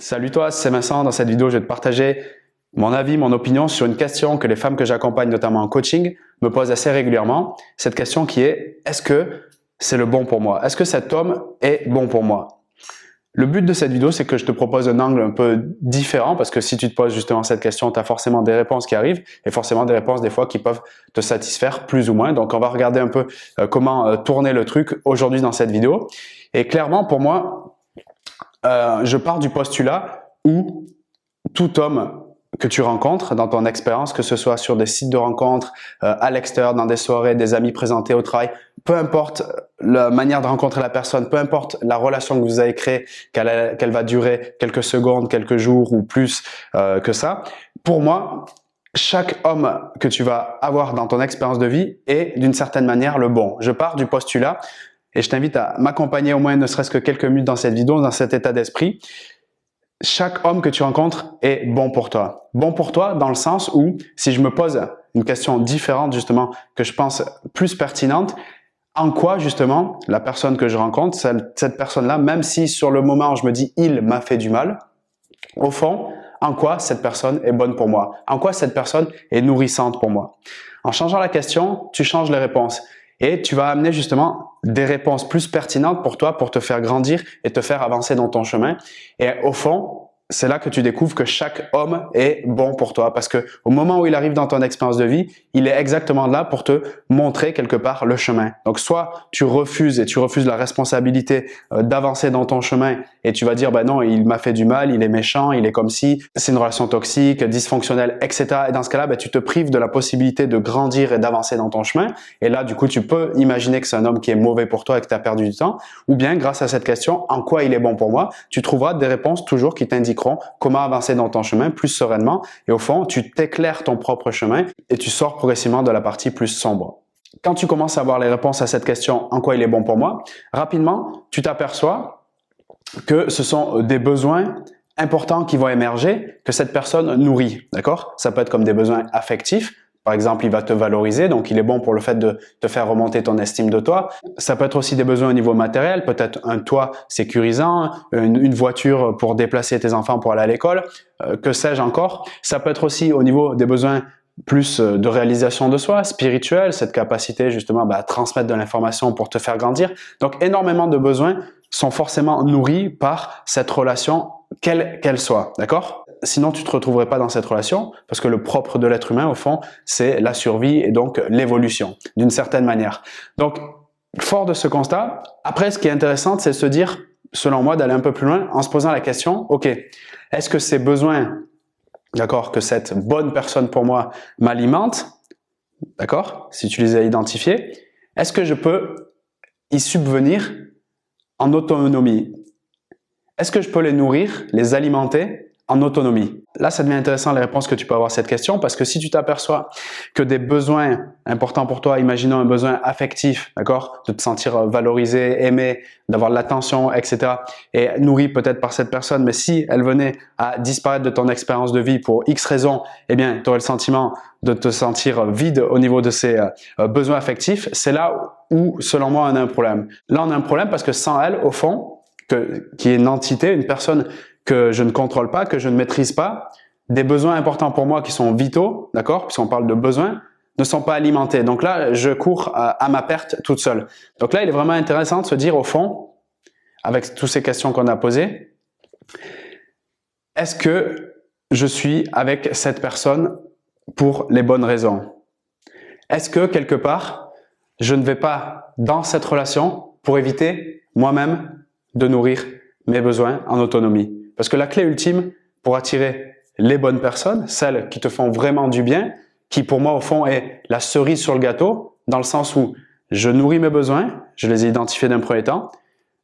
Salut toi, c'est Vincent. Dans cette vidéo, je vais te partager mon avis, mon opinion sur une question que les femmes que j'accompagne, notamment en coaching, me posent assez régulièrement. Cette question qui est, est-ce que c'est le bon pour moi? Est-ce que cet homme est bon pour moi? Le but de cette vidéo, c'est que je te propose un angle un peu différent parce que si tu te poses justement cette question, tu as forcément des réponses qui arrivent et forcément des réponses des fois qui peuvent te satisfaire plus ou moins. Donc, on va regarder un peu comment tourner le truc aujourd'hui dans cette vidéo. Et clairement, pour moi, je pars du postulat où tout homme que tu rencontres dans ton expérience, que ce soit sur des sites de rencontres, à l'extérieur, dans des soirées, des amis présentés au travail, peu importe la manière de rencontrer la personne, peu importe la relation que vous avez créée, qu'elle va durer quelques secondes, quelques jours ou plus que ça, pour moi, chaque homme que tu vas avoir dans ton expérience de vie est d'une certaine manière le bon. Je pars du postulat et je t'invite à m'accompagner au moins ne serait-ce que quelques minutes dans cette vidéo, dans cet état d'esprit. Chaque homme que tu rencontres est bon pour toi. Bon pour toi dans le sens où, si je me pose une question différente justement, que je pense plus pertinente, en quoi justement la personne que je rencontre, cette personne-là, même si sur le moment je me dis « il m'a fait du mal », au fond, en quoi cette personne est bonne pour moi? En quoi cette personne est nourrissante pour moi? En changeant la question, tu changes les réponses. Et tu vas amener justement des réponses plus pertinentes pour toi, pour te faire grandir et te faire avancer dans ton chemin. Et au fond, c'est là que tu découvres que chaque homme est bon pour toi parce que au moment où il arrive dans ton expérience de vie, il est exactement là pour te montrer quelque part le chemin. Donc soit tu refuses la responsabilité d'avancer dans ton chemin et tu vas dire ben non, il m'a fait du mal, il est méchant, il est comme si, c'est une relation toxique, dysfonctionnelle, etc. Et dans ce cas-là, ben, tu te prives de la possibilité de grandir et d'avancer dans ton chemin. Et là, du coup, tu peux imaginer que c'est un homme qui est mauvais pour toi et que tu as perdu du temps. Ou bien, grâce à cette question, en quoi il est bon pour moi, tu trouveras des réponses toujours qui t'indiqueront comment avancer dans ton chemin plus sereinement. Et au fond, tu t'éclaires ton propre chemin et tu sors progressivement de la partie plus sombre. Quand tu commences à avoir les réponses à cette question, en quoi il est bon pour moi, rapidement, tu t'aperçois que ce sont des besoins importants qui vont émerger, que cette personne nourrit, d'accord? Ça peut être comme des besoins affectifs. Par exemple, il va te valoriser, donc il est bon pour le fait de te faire remonter ton estime de toi. Ça peut être aussi des besoins au niveau matériel, peut-être un toit sécurisant, une voiture pour déplacer tes enfants pour aller à l'école, que sais-je encore. Ça peut être aussi au niveau des besoins plus de réalisation de soi, spirituelle, cette capacité justement à transmettre de l'information pour te faire grandir. Donc énormément de besoins sont forcément nourris par cette relation, quelle qu'elle soit, d'accord? Sinon, tu ne te retrouverais pas dans cette relation parce que le propre de l'être humain, au fond, c'est la survie et donc l'évolution, d'une certaine manière. Donc, fort de ce constat, après, ce qui est intéressant, c'est de se dire, selon moi, d'aller un peu plus loin en se posant la question, ok, est-ce que ces besoins, d'accord, que cette bonne personne pour moi m'alimente, d'accord, si tu les as identifiés, est-ce que je peux y subvenir en autonomie? Est-ce que je peux les nourrir, les alimenter en autonomie? Là, ça devient intéressant les réponses que tu peux avoir à cette question parce que si tu t'aperçois que des besoins importants pour toi, imaginons un besoin affectif, d'accord, de te sentir valorisé, aimé, d'avoir de l'attention, etc. et nourri peut-être par cette personne, mais si elle venait à disparaître de ton expérience de vie pour X raisons, eh bien, tu aurais le sentiment de te sentir vide au niveau de ces besoins affectifs. C'est là où, selon moi, on a un problème. Là, on a un problème parce que sans elle, au fond, qui est une entité, une personne que je ne contrôle pas, que je ne maîtrise pas, des besoins importants pour moi qui sont vitaux, d'accord, puisqu'on parle de besoins, ne sont pas alimentés. Donc là, je cours à ma perte toute seule. Donc là, il est vraiment intéressant de se dire au fond, avec toutes ces questions qu'on a posées, est-ce que je suis avec cette personne pour les bonnes raisons? Est-ce que quelque part, je ne vais pas dans cette relation pour éviter moi-même de nourrir mes besoins en autonomie? Parce que la clé ultime pour attirer les bonnes personnes, celles qui te font vraiment du bien, qui pour moi au fond est la cerise sur le gâteau, dans le sens où je nourris mes besoins, je les ai identifiés d'un premier temps,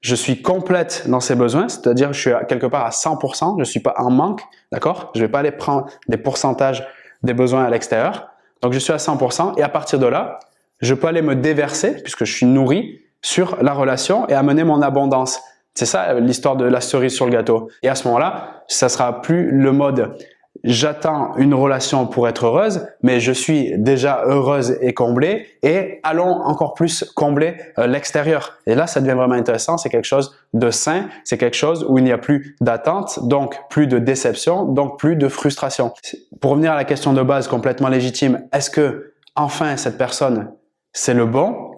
je suis complète dans ces besoins, c'est-à-dire je suis quelque part à 100%, je ne suis pas en manque, d'accord? Je ne vais pas aller prendre des pourcentages des besoins à l'extérieur, donc je suis à 100% et à partir de là, je peux aller me déverser, puisque je suis nourri, sur la relation et amener mon abondance. C'est ça l'histoire de la cerise sur le gâteau. Et à ce moment-là, ça sera plus le mode j'attends une relation pour être heureuse, mais je suis déjà heureuse et comblée et allons encore plus combler l'extérieur. Et là, ça devient vraiment intéressant. C'est quelque chose de sain. C'est quelque chose où il n'y a plus d'attente, donc plus de déception, donc plus de frustration. Pour revenir à la question de base complètement légitime, est-ce que enfin cette personne, c'est le bon?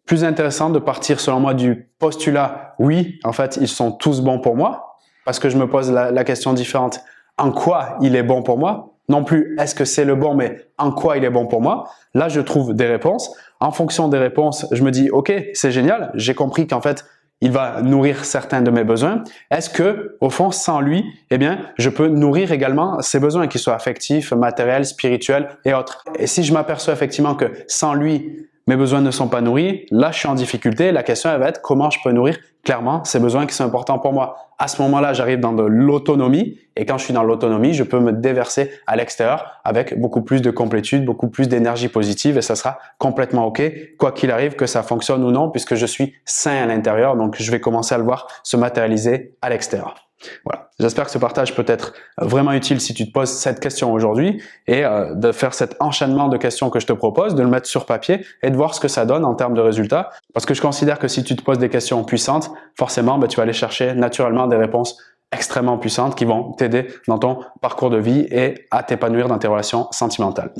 Plus intéressant de partir selon moi du postulat, oui, en fait, ils sont tous bons pour moi, parce que je me pose la question différente. En quoi il est bon pour moi? Non plus est-ce que c'est le bon, mais en quoi il est bon pour moi? Là, je trouve des réponses. En fonction des réponses, je me dis, ok, c'est génial, j'ai compris qu'en fait, il va nourrir certains de mes besoins. Est-ce que, au fond, sans lui, eh bien, je peux nourrir également ces besoins, qu'ils soient affectifs, matériels, spirituels et autres? Et si je m'aperçois effectivement que sans lui, mes besoins ne sont pas nourris, là je suis en difficulté. La question elle va être comment je peux nourrir clairement ces besoins qui sont importants pour moi. À ce moment-là, j'arrive dans de l'autonomie et quand je suis dans l'autonomie, je peux me déverser à l'extérieur avec beaucoup plus de complétude, beaucoup plus d'énergie positive et ça sera complètement OK, quoi qu'il arrive, que ça fonctionne ou non, puisque je suis sain à l'intérieur. Donc, je vais commencer à le voir se matérialiser à l'extérieur. Voilà. J'espère que ce partage peut être vraiment utile si tu te poses cette question aujourd'hui et de faire cet enchaînement de questions que je te propose, de le mettre sur papier et de voir ce que ça donne en termes de résultats. Parce que je considère que si tu te poses des questions puissantes, forcément, tu vas aller chercher naturellement des réponses extrêmement puissantes qui vont t'aider dans ton parcours de vie et à t'épanouir dans tes relations sentimentales.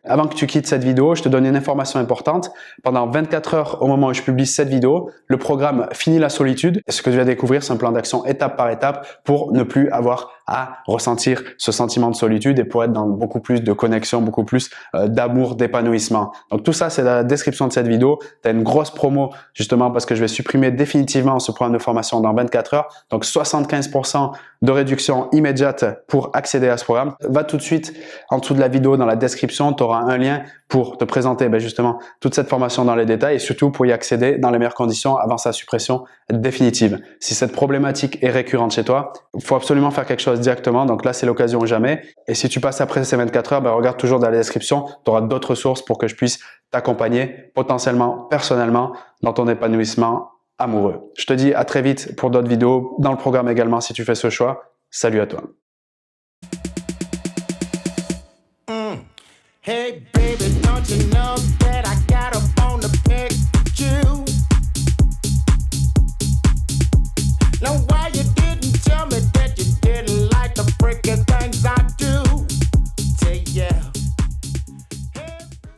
Avant que tu quittes cette vidéo, je te donne une information importante. Pendant 24 heures au moment où je publie cette vidéo, le programme Fini la solitude. Et ce que tu vas découvrir, c'est un plan d'action étape par étape pour ne plus avoir à ressentir ce sentiment de solitude et pour être dans beaucoup plus de connexion, beaucoup plus d'amour, d'épanouissement. Donc tout ça, c'est dans la description de cette vidéo. Tu as une grosse promo justement parce que je vais supprimer définitivement ce programme de formation dans 24 heures. Donc 75% de réduction immédiate pour accéder à ce programme. Va tout de suite en dessous de la vidéo dans la description, tu auras un lien pour te présenter justement toute cette formation dans les détails et surtout pour y accéder dans les meilleures conditions avant sa suppression définitive. Si cette problématique est récurrente chez toi, il faut absolument faire quelque chose directement. Donc là, c'est l'occasion ou jamais. Et si tu passes après ces 24 heures, regarde toujours dans la description, tu auras d'autres ressources pour que je puisse t'accompagner potentiellement, personnellement, dans ton épanouissement amoureux. Je te dis à très vite pour d'autres vidéos, dans le programme également si tu fais ce choix. Salut à toi. Hey baby, don't you know that I got a bone to pick with you? No.